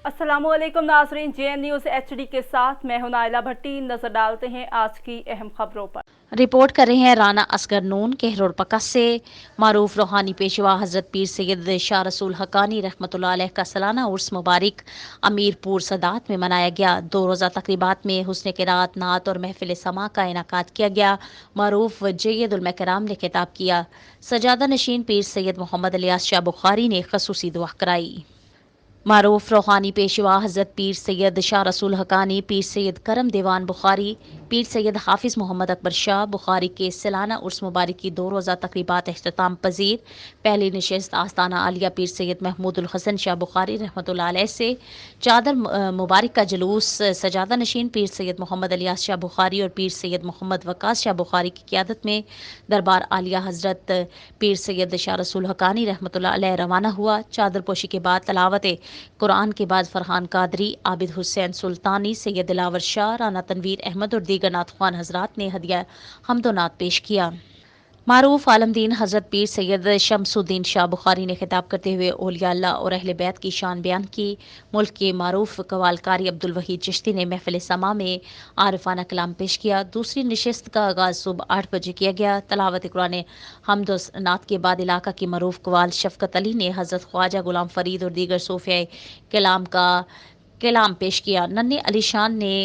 अस्सलाम वालेकुम नाजरीन, JN न्यूज़ HD के साथ मैं हूं नाइला भट्टी। नजर डालते हैं आज की अहम खबरों पर। रिपोर्ट कर रहे हैं राना असगर नून कहरोड़ पकस से। मारूफ रूहानी पेशवा हज़रत पीर सैयद शाह रसूल हकानी रहमतुल्लाह अलैह का सालाना उर्स मुबारक अमीरपुर सदात में मनाया गया। 2 रोज़ा तकरीबात में हुस्न क़िराअत, नात और महफिल समा का इनाकाद किया गया। मारूफ जय्यद उलमा कराम ने खिताब किया। सजादा नशीन पीर सैयद मोहम्मद इलियास शाह बुखारी ने खसूसी दुआ कराई। मारूफ रूहानी पेशवा हज़रत पीर सैयद शाह रसूल हकानी, पीर सैयद करम दीवान बुखारी, पीर सैयद हाफिज़ मोहम्मद अकबर शाह बुखारी के सालाना उर्स मुबारक की 2 रोज़ा तकरीबात अख्ताम पजीर। पहली नशस्त आस्ताना आलिया पीर सैयद महमूदुल हसन शाह बुखारी रहमतुल्लाह अलैह से। चादर मुबारक का जुलूस सजादा नशीन पीर सैयद मोहम्मद इलियास शाह बुखारी और पीर सैयद मोहम्मद वकास शाह बुखारी की क़ियादत में दरबार आलिया हज़रत पीर सैयद शाह रसूल हकानी रहमतुल्लाह अलैह रवाना हुआ। चादर पोशी के बाद तलावत कुरान के बाद फरहान कादरी, आबिद हुसैन सुल्तानी, सैयद दिलावर शाह, राना तनवीर अहमद और दीगर नातख्वान हजरात ने हदिया हमदोनात पेश किया। मारूफ आलमदीन हज़रत पीर सैयद शमसुद्दीन शाह बुखारी ने खिताब करते हुए औलिया अल्लाह और अहले बैत की शान बयान की। मुल्क के मारूफ कवालकारी अब्दुल वहीद चिश्ती ने महफिल समा में आरिफाना कलाम पेश किया। दूसरी नशस्त का आगाज़ सुबह 8 बजे किया गया। तलावत कुरान हमद नात के बाद इलाका की मरूफ कवाल शफकत अली ने हज़रत ख्वाजा गुलाम फरीद और दीगर सूफिया कलाम का कलाम पेश किया। नन्हे अली शान ने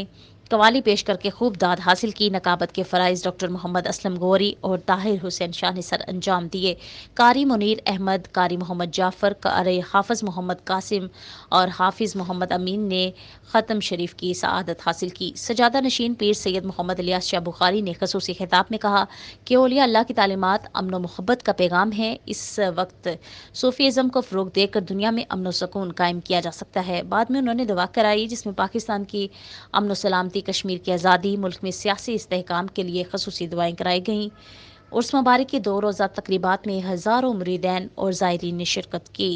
कवाली पेश करके खूब दाद हासिल की। नकाबत के फ़राइज़ डॉक्टर मोहम्मद असलम गौरी और ताहिर हुसैन शाह ने सर अंजाम दिए। कारी मुनीर अहमद, कारी मोहम्मद जाफ़र, कारी हाफिज़ मोहम्मद कासिम और हाफिज़ मोहम्मद अमीन ने ख़त्म शरीफ की सआदत हासिल की। सजादा नशीन पीर सैयद मोहम्मद इलियास शाह बुखारी ने खसूसी खिताब में कहा कि औलिया अल्लाह की तालीमात अमन व मोहब्बत का पैगाम है। इस वक्त सूफीज़म को फ़रोग़ देकर दुनिया में अमन व सुकून कायम किया जा सकता है। बाद में उन्होंने दुआ कराई जिसमें पाकिस्तान की अमन व सलामती, कश्मीर की आज़ादी, मुल्क में सियासी इस्तेहकाम के लिए खसूसी दुआएं कराई गईं। उर्स मुबारक की 2 रोज़ा तकरीबात में हज़ारों मुरीदैन और ज़ायरीन ने शिरकत की।